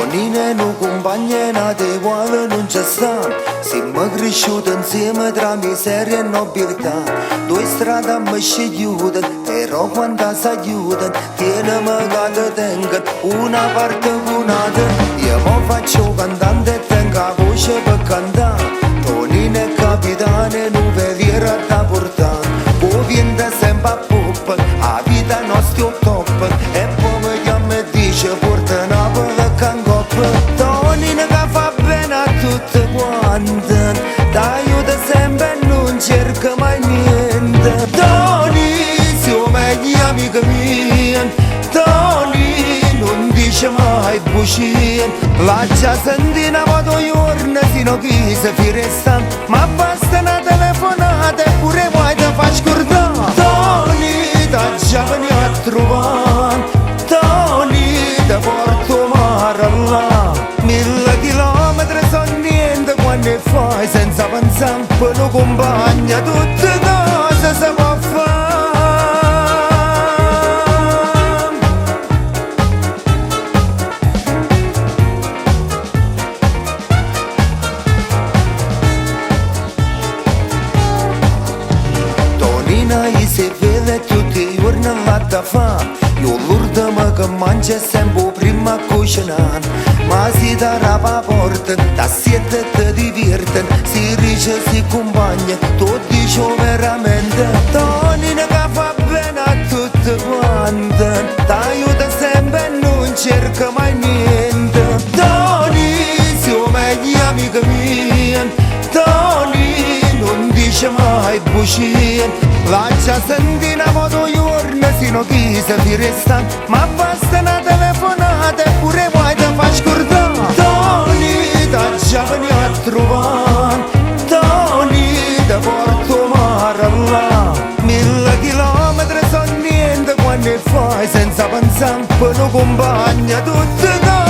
Tonine nu compagna nata uguale non c'è sta. Siamo cresciuti insieme tra miseria e nobiltà. Due strade mi scegliute, però quando si aiutano tienimi che ti tengono una parte punata. Io mi faccio cantante e tengo la voce per cantare. Tonine capitane, non vediera da portare. Poi viene sempre a pop, la vita nostra è top. E poi mi chiama e dice porta Napoli che coppa. Tonine che fa bene a tutte quante, t'aiuta sempre e non cerca mai niente. Toni, siamo gli amici miei. Toni, non dice mai bugie. La già sentì una volta giorno sino chi si fi resta. Ma basta una telefonata e pure vuoi te fa scordare. Toni, da già veni a trovare. Toni, te porto mare là. 1000 chilometri sono niente quando fai senza pensare. Per lo compagna tutte cose si può fare. Tonina si vede tutti i giorni là da fa. Io l'urda che mangia sempre prima a cucinare. Ma si darà la porta, da siete ti divertono. Si dice si compagna, tu dici veramente. Tonina che fa bene a tutte quante, t'aiuta sempre e non cerca mai niente. Toni, siamo gli amici miei. Toni, non dice mai bugie. La già sentì una moto giorno sino chi si fi resta. Ma basta una telefonata e pure vuoi te fa scordare. Toni, da già veni a trovare. Toni, te porto mare là. 1000 chilometri sono niente quando fai senza pensare. Per lo compagna tutte cose